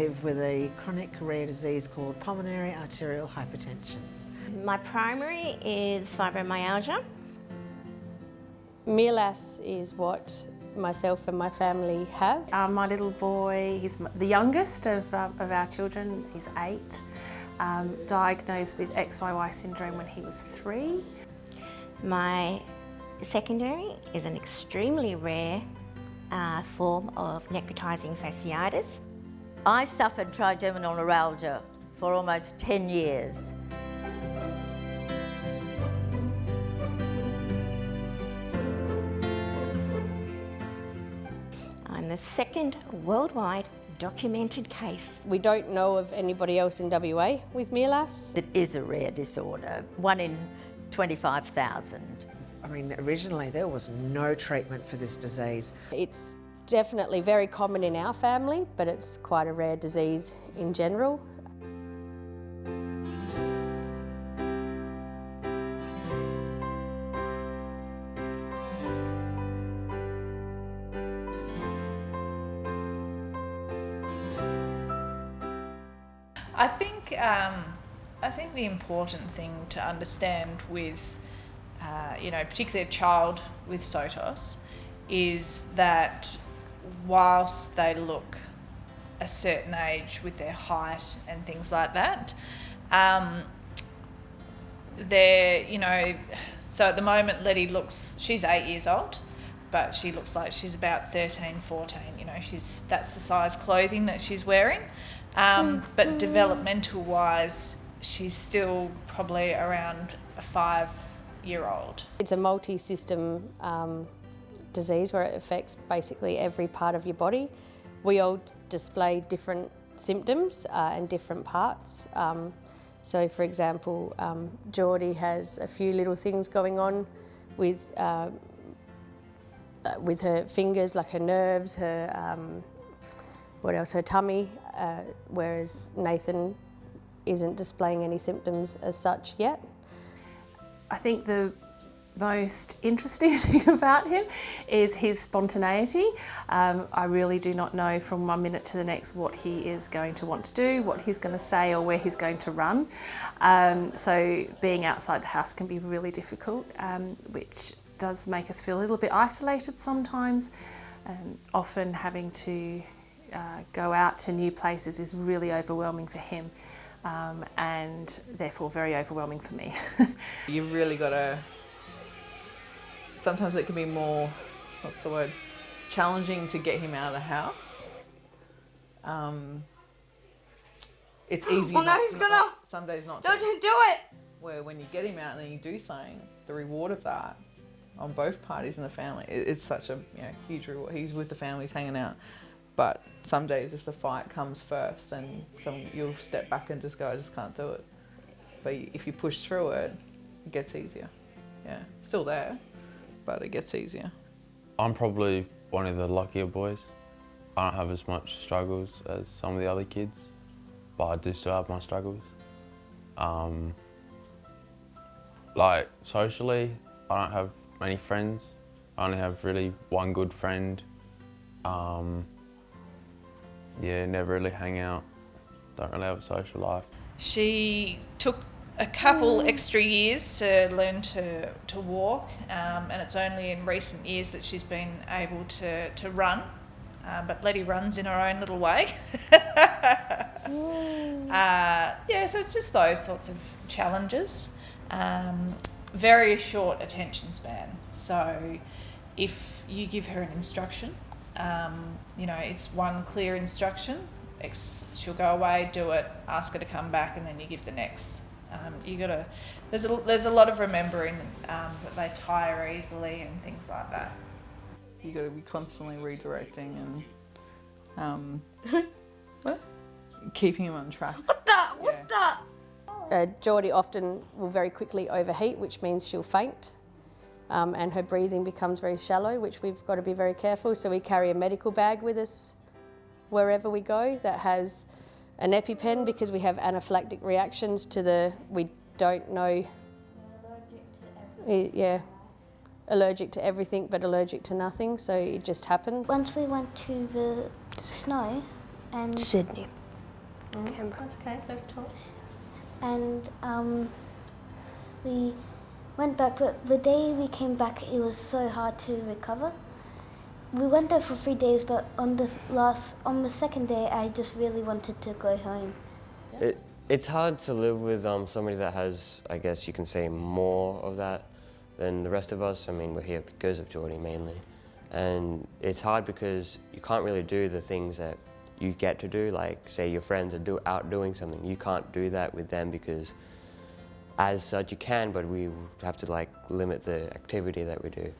live with a chronic rare disease called pulmonary arterial hypertension. My primary is fibromyalgia. MELAS is what myself and my family have. My little boy, he's the youngest of our children, he's 8, diagnosed with XYY syndrome when he was 3. My secondary is an extremely rare form of necrotizing fasciitis. I suffered trigeminal neuralgia for almost 10 years. I'm the second worldwide documented case. We don't know of anybody else in WA with MELAS. It is a rare disorder, 1 in 25,000. I mean, originally there was no treatment for this disease. It's definitely very common in our family, but it's quite a rare disease in general. I think the important thing to understand with, particularly a child with SOTOS, is that whilst they look a certain age with their height and things like that, so at the moment Lettie she's 8 years old, but she looks like she's about 13, 14, that's the size clothing that she's wearing. But developmental wise, she's still probably around a 5-year-old. It's a multi-system disease where it affects basically every part of your body. We all display different symptoms and different parts. So for example, Jordie has a few little things going on with her fingers, like her nerves, her her tummy, whereas Nathan isn't displaying any symptoms as such yet. I think the most interesting thing about him is his spontaneity. I really do not know from one minute to the next what he is going to want to do, what he's going to say, or where he's going to run. So being outside the house can be really difficult, which does make us feel a little bit isolated sometimes. Often having to go out to new places is really overwhelming for him, and therefore very overwhelming for me. You've really got to, sometimes it can be more, challenging to get him out of the house. It's easy. Oh no, he's gonna. Some days not. Don't you do it! Where when you get him out and then you do something, the reward of that on both parties in the family, it's such a huge reward. He's with the family, he's hanging out. But some days if the fight comes first, then you'll step back and just go, I just can't do it. But if you push through it, it gets easier. Yeah, still there, but it gets easier. I'm probably one of the luckier boys. I don't have as much struggles as some of the other kids, but I do still have my struggles. Like socially, I don't have many friends. I only have really one good friend. Never really hang out. Don't really have a social life. She took a couple extra years to learn to walk, and it's only in recent years that she's been able to run. But Lettie runs in her own little way. So it's just those sorts of challenges. Very short attention span. So if you give her an instruction, it's one clear instruction. She'll go away, do it, ask her to come back, and then you give the next. There's a lot of remembering that they tire easily and things like that. You got to be constantly redirecting and keeping him on track. What the? Jordie often will very quickly overheat, which means she'll faint. And her breathing becomes very shallow, which we've got to be very careful. So we carry a medical bag with us wherever we go that has an EpiPen because we have anaphylactic reactions to we don't know. Allergic to everything but allergic to nothing, so it just happened. Once we went to the snow and Sydney. Canberra. Okay, very tall. And we went back, but the day we came back, it was so hard to recover. We went there for 3 days, but on the second day, I just really wanted to go home. It's hard to live with somebody that has, I guess you can say, more of that than the rest of us. I mean, we're here because of Jordie mainly. And it's hard because you can't really do the things that you get to do, like say your friends are out doing something. You can't do that with them because as such you can, but we have to like limit the activity that we do.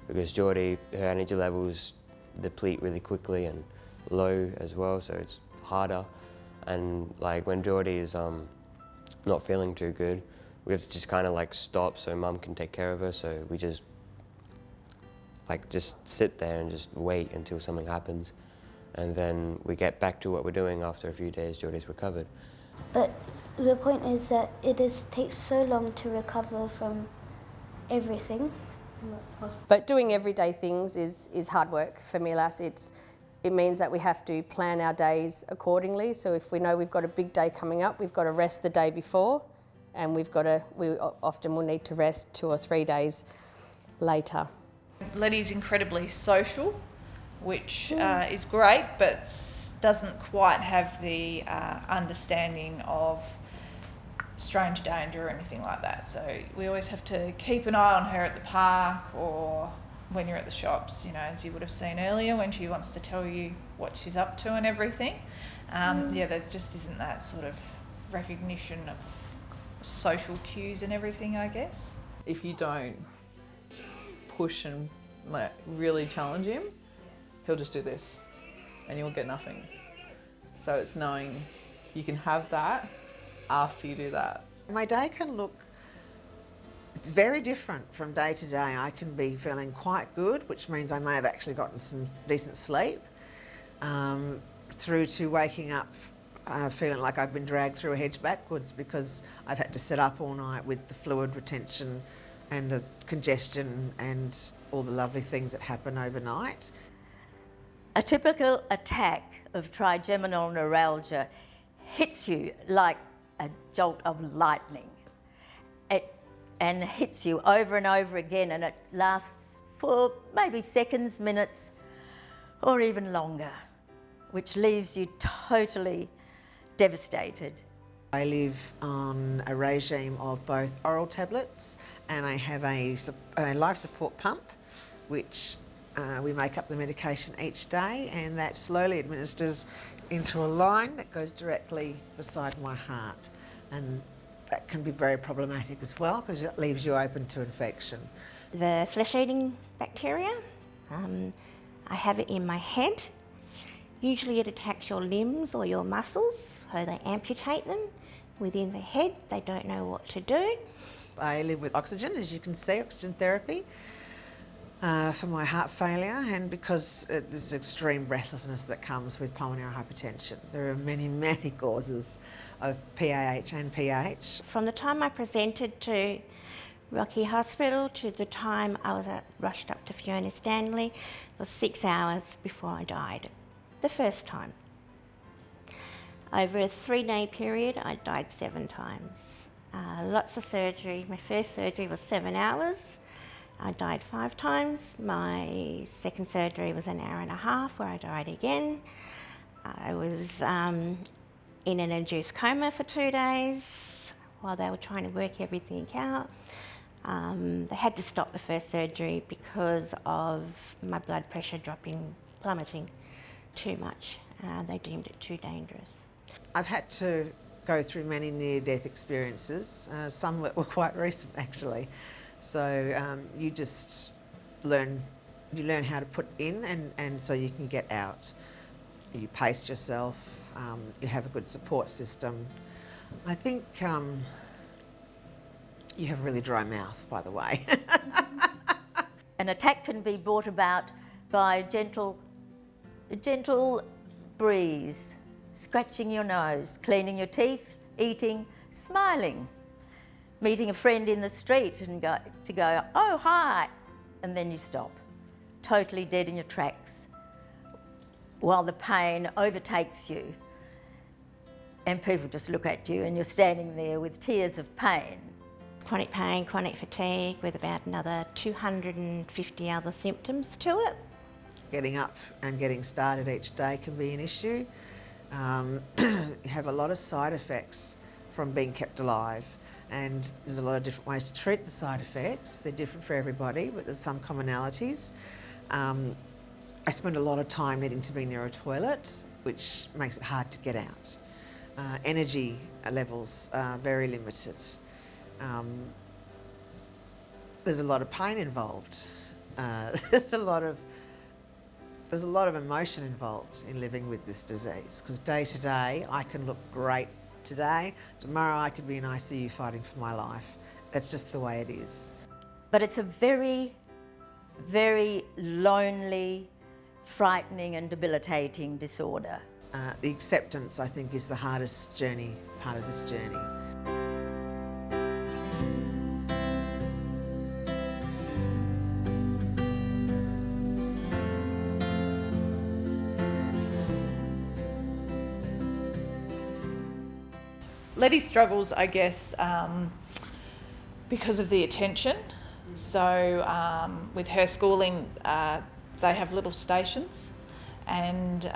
Because Jordie, her energy levels deplete really quickly and low as well, so it's harder. And like when Jordie is not feeling too good, we have to just kind of like stop so Mum can take care of her. So we just sit there and just wait until something happens, and then we get back to what we're doing after a few days. Jordie's recovered. But the point is that takes so long to recover from everything. But doing everyday things is hard work for Milas. It means that we have to plan our days accordingly. So if we know we've got a big day coming up, we've got to rest the day before, and we often will need to rest 2 or 3 days later. Lettie's incredibly social, which is great, but doesn't quite have the understanding of strange danger or anything like that. So we always have to keep an eye on her at the park or when you're at the shops, you know, as you would have seen earlier, when she wants to tell you what she's up to and everything. Yeah, there just isn't that sort of recognition of social cues and everything, I guess. If you don't push and like really challenge him, he'll just do this and you'll get nothing. So it's knowing you can have that after you do that. My day can look, it's very different from day to day. I can be feeling quite good, which means I may have actually gotten some decent sleep, through to waking up feeling like I've been dragged through a hedge backwards because I've had to sit up all night with the fluid retention and the congestion and all the lovely things that happen overnight. A typical attack of trigeminal neuralgia hits you like a jolt of lightning. And hits you over and over again, and it lasts for maybe seconds, minutes, or even longer, which leaves you totally devastated. I live on a regime of both oral tablets, and I have a life support pump, which we make up the medication each day, and that slowly administers into a line that goes directly beside my heart. And that can be very problematic as well because it leaves you open to infection. The flesh-eating bacteria, I have it in my head. Usually it attacks your limbs or your muscles, so they amputate them. Within the head, they don't know what to do. I live with oxygen, as you can see, oxygen therapy for my heart failure, and because there's extreme breathlessness that comes with pulmonary hypertension. There are many, many causes of PAH and PH. From the time I presented to Rocky Hospital to the time I was rushed up to Fiona Stanley, it was 6 hours before I died, the first time. Over a 3-day period, I died 7 times. Lots of surgery. My first surgery was 7 hours. I died 5 times. My second surgery was 1.5 hours where I died again. I was in an induced coma for 2 days while they were trying to work everything out. They had to stop the first surgery because of my blood pressure plummeting too much. They deemed it too dangerous. I've had to go through many near-death experiences, some that were quite recent actually. So you just learn how to put in and so you can get out. You pace yourself, you have a good support system. I think you have a really dry mouth, by the way. An attack can be brought about by a gentle breeze, scratching your nose, cleaning your teeth, eating, smiling, meeting a friend in the street and go, oh, hi, and then you stop, totally dead in your tracks, while the pain overtakes you. and people just look at you and you're standing there with tears of pain. Chronic pain, chronic fatigue, with about another 250 other symptoms to it. Getting up and getting started each day can be an issue. You have a lot of side effects from being kept alive, and there's a lot of different ways to treat the side effects. They're different for everybody, but there's some commonalities. I spend a lot of time needing to be near a toilet, which makes it hard to get out. Energy levels are very limited. There's a lot of pain involved. There's a lot of emotion involved in living with this disease, because day to day I can look great today, tomorrow I could be in ICU fighting for my life. That's just the way it is. But it's a very, very lonely, frightening and debilitating disorder. The acceptance, I think, is the hardest part of this journey. Lettie struggles, I guess, because of the attention. So with her schooling, they have little stations, and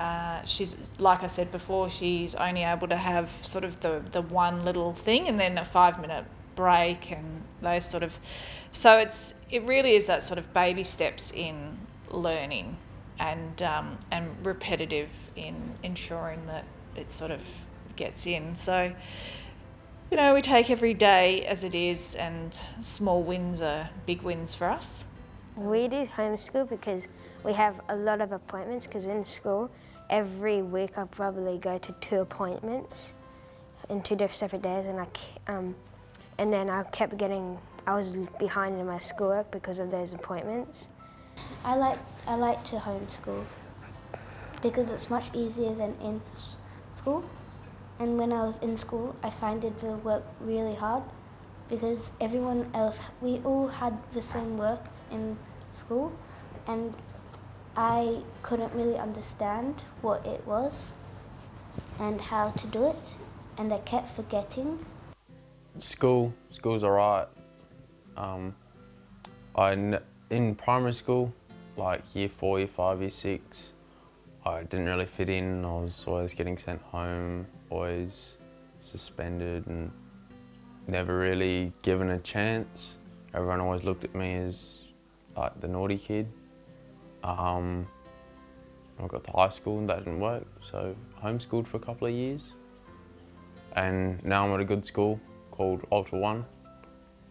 she's, like I said before, she's only able to have sort of the one little thing and then a 5-minute break and those sort of. So it really is that sort of baby steps in learning and repetitive in ensuring that it sort of gets in. So, you know, we take every day as it is, and small wins are big wins for us. We do homeschool because we have a lot of appointments, because in school every week I probably go to 2 appointments in 2 separate days, and then I was behind in my schoolwork because of those appointments. I like to homeschool because it's much easier than in school. And when I was in school, I found the work really hard because everyone else, we all had the same work in school, and I couldn't really understand what it was and how to do it, and I kept forgetting. School's alright. In primary school, like year 4, year 5, year 6, I didn't really fit in. I was always getting sent home, always suspended, and never really given a chance. Everyone always looked at me as like the naughty kid. I got to high school and that didn't work, so homeschooled for a couple of years. And now I'm at a good school called Ultra One,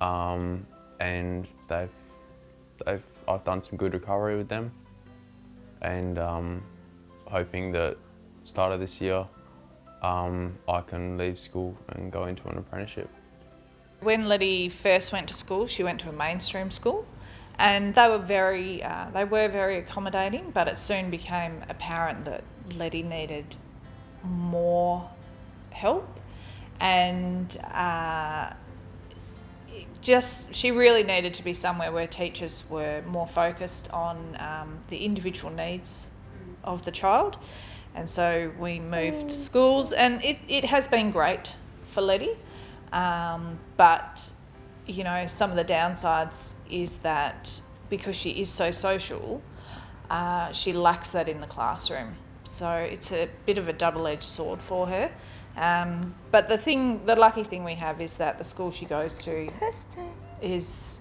and I've done some good recovery with them, and hoping that start of this year I can leave school and go into an apprenticeship. When Lettie first went to school, she went to a mainstream school, and they were very accommodating, but it soon became apparent that Lettie needed more help, and she really needed to be somewhere where teachers were more focused on the individual needs of the child. And so we moved schools, and it has been great for Lettie, but you know, some of the downsides is that because she is so social, she lacks that in the classroom. So it's a bit of a double-edged sword for her. But the lucky thing we have is that the school she goes to is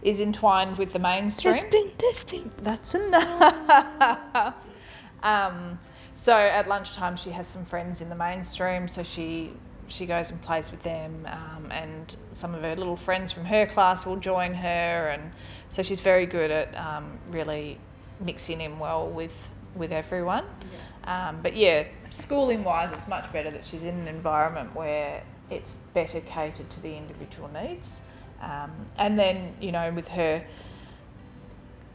entwined with the mainstream. Testing. That's enough. So at lunchtime she has some friends in the mainstream, so she goes and plays with them, and some of her little friends from her class will join her, and so she's very good at really mixing in well with everyone. But yeah, schooling wise, it's much better that she's in an environment where it's better catered to the individual needs. And then, you know, with her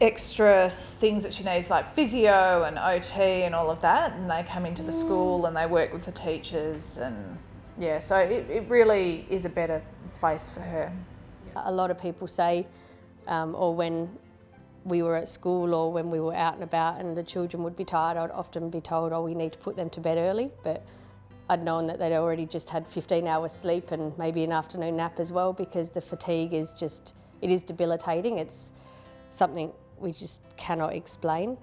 extra things that she needs, like physio and OT and all of that, and they come into the school and they work with the teachers, and yeah, so it really is a better place for her. A lot of people say, or when we were at school or when we were out and about and the children would be tired, I'd often be told, oh, we need to put them to bed early, but I'd known that they'd already just had 15 hours sleep and maybe an afternoon nap as well, because the fatigue is just, it is debilitating. It's something we just cannot explain.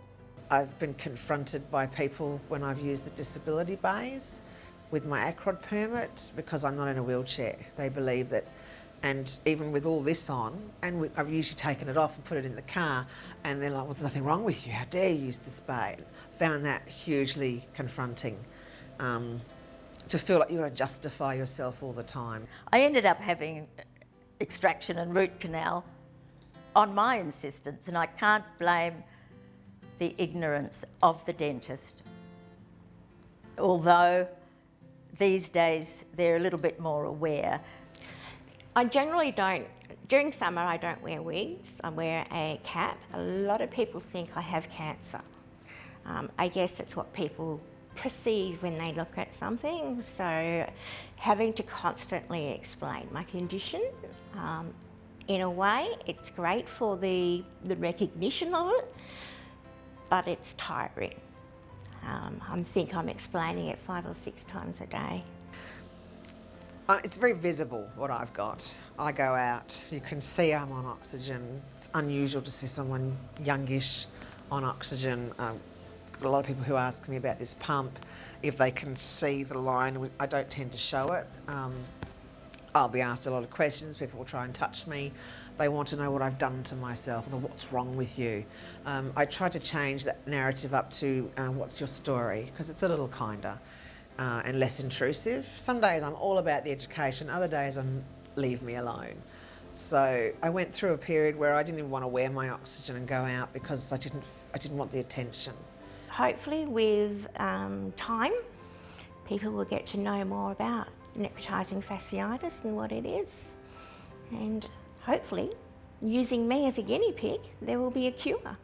I've been confronted by people when I've used the disability bays with my ACROD permit because I'm not in a wheelchair. They believe that, and even with all this on, and I've usually taken it off and put it in the car, and they're like, well, there's nothing wrong with you, how dare you use this bay? Found that hugely confronting, to feel like you've got to justify yourself all the time. I ended up having extraction and root canal on my insistence, and I can't blame the ignorance of the dentist. Although these days they're a little bit more aware. I generally don't, during summer I don't wear wigs, I wear a cap. A lot of people think I have cancer. I guess it's what people perceive when they look at something, so having to constantly explain my condition, in a way it's great for the recognition of it, but it's tiring. I think I'm explaining it 5 or 6 times a day. It's very visible what I've got. I go out, you can see I'm on oxygen. It's unusual to see someone youngish on oxygen. A lot of people who ask me about this pump, if they can see the line, I don't tend to show it. I'll be asked a lot of questions, people will try and touch me. They want to know what I've done to myself, or what's wrong with you. I try to change that narrative up to what's your story, because it's a little kinder and less intrusive. Some days I'm all about the education, other days I'm leave me alone. So I went through a period where I didn't even want to wear my oxygen and go out because I didn't want the attention. Hopefully with time, people will get to know more about necrotising fasciitis and what it is. And hopefully, using me as a guinea pig, there will be a cure.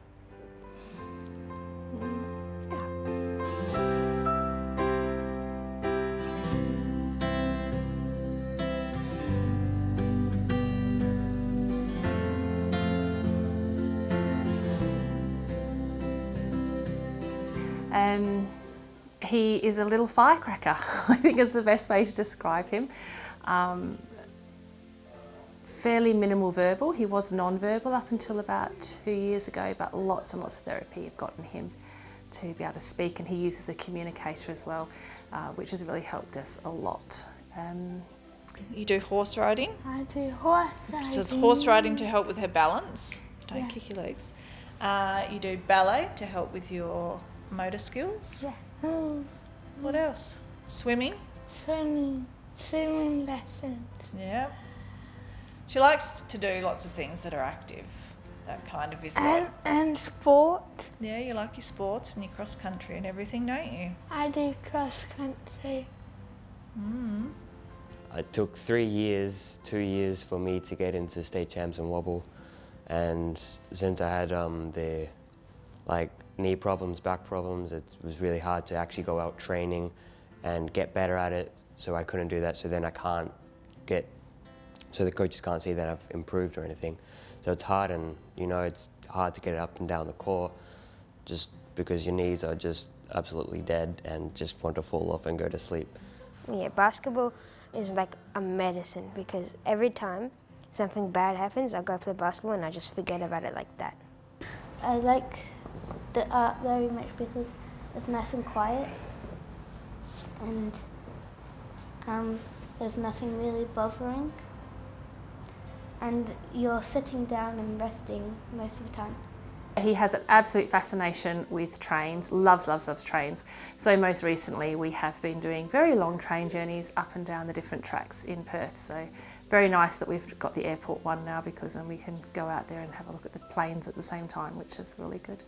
He is a little firecracker, I think is the best way to describe him. Fairly minimal verbal. He was non-verbal up until about 2 years ago, but lots and lots of therapy have gotten him to be able to speak, and he uses the communicator as well, which has really helped us a lot. You do horse riding? I do horse riding. So it's horse riding to help with her balance. Don't kick your legs. You do ballet to help with your motor skills. Yeah. What else? Swimming? Swimming lessons. Yeah. She likes to do lots of things that are active. That kind of is what. And sport. Yeah, you like your sports and your cross country and everything, don't you? I do cross country. It took 3 years, 2 years for me to get into state champs and wobble, and since I had the knee problems, back problems, it was really hard to actually go out training and get better at it, so I couldn't do that, so then so the coaches can't see that I've improved or anything. So it's hard, and it's hard to get it up and down the court just because your knees are just absolutely dead and just want to fall off and go to sleep. Yeah, basketball is like a medicine, because every time something bad happens, I go play basketball and I just forget about it like that. I like the art very much because it's nice and quiet, and there's nothing really bothering, and you're sitting down and resting most of the time. He has an absolute fascination with trains, loves trains. So most recently we have been doing very long train journeys up and down the different tracks in Perth. So very nice that we've got the airport one now, because then we can go out there and have a look at the planes at the same time, which is really good.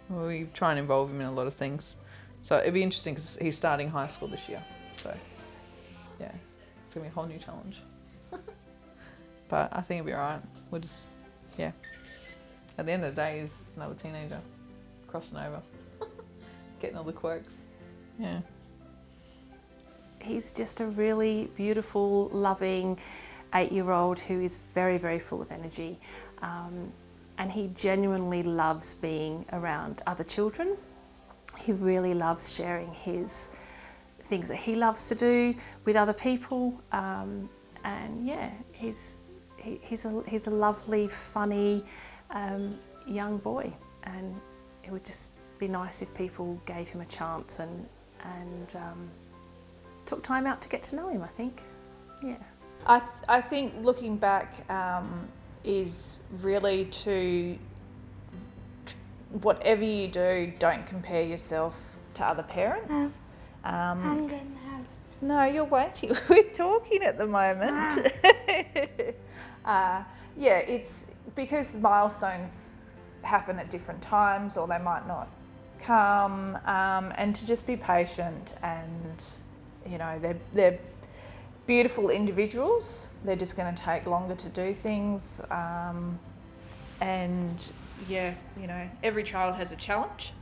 We try and involve him in a lot of things. So it'd be interesting because he's starting high school this year. So yeah, it's gonna be a whole new challenge. But I think it'll be all right. We'll just, yeah. At the end of the day, he's another teenager crossing over, getting all the quirks. Yeah. He's just a really beautiful, loving 8-year-old who is very, very full of energy. And he genuinely loves being around other children. He really loves sharing his things that he loves to do with other people, and yeah, he's a lovely, funny young boy, and it would just be nice if people gave him a chance and took time out to get to know him, I think. Yeah. I think looking back is really to, whatever you do, don't compare yourself to other parents. I'm going to have... No, you're waiting. We're talking at the moment. Yeah, it's because milestones happen at different times, or they might not come, and to just be patient. And you know, they're beautiful individuals. They're just going to take longer to do things, and yeah, you know, every child has a challenge.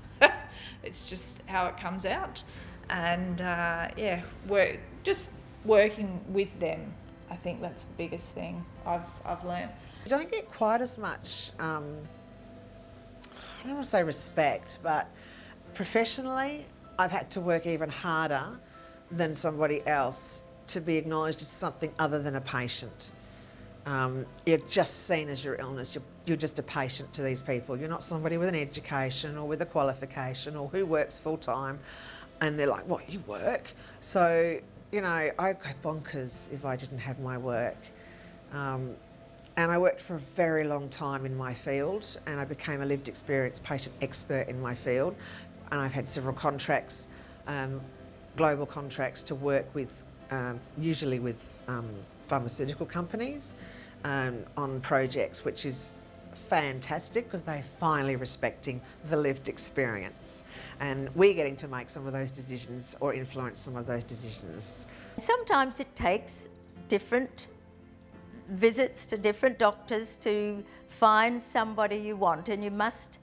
It's just how it comes out, and yeah, we're just working with them. I think that's the biggest thing I've learnt. You don't get quite as much, I don't want to say respect, but professionally, I've had to work even harder than somebody else to be acknowledged as something other than a patient. You're just seen as your illness. You're just a patient to these people. You're not somebody with an education or with a qualification or who works full time, and they're like, "What, you work?" So, you know, I'd go bonkers if I didn't have my work. And I worked for a very long time in my field, and I became a lived experience patient expert in my field. And I've had several contracts, global contracts, to work with, usually with pharmaceutical companies on projects, which is fantastic because they're finally respecting the lived experience. And we're getting to make some of those decisions or influence some of those decisions. Sometimes it takes different visits to different doctors to find somebody you want, and you must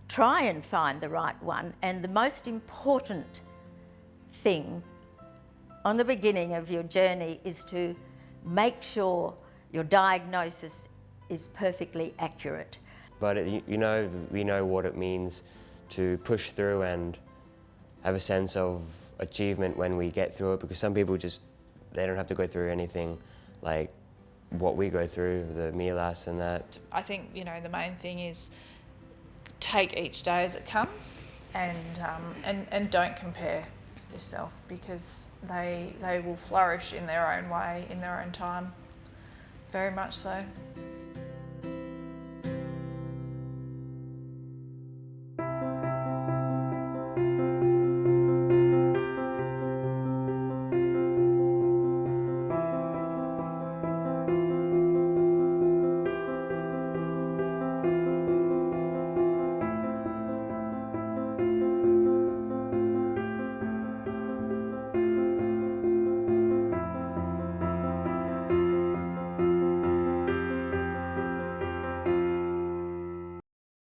try and find the right one. And the most important thing on the beginning of your journey is to make sure your diagnosis is perfectly accurate. But you know, we know what it means to push through and have a sense of achievement when we get through it, because some people just, they don't have to go through anything like what we go through, the MELAS and that. I think, you know, the main thing is take each day as it comes, and don't compare yourself, because they will flourish in their own way, in their own time, very much so.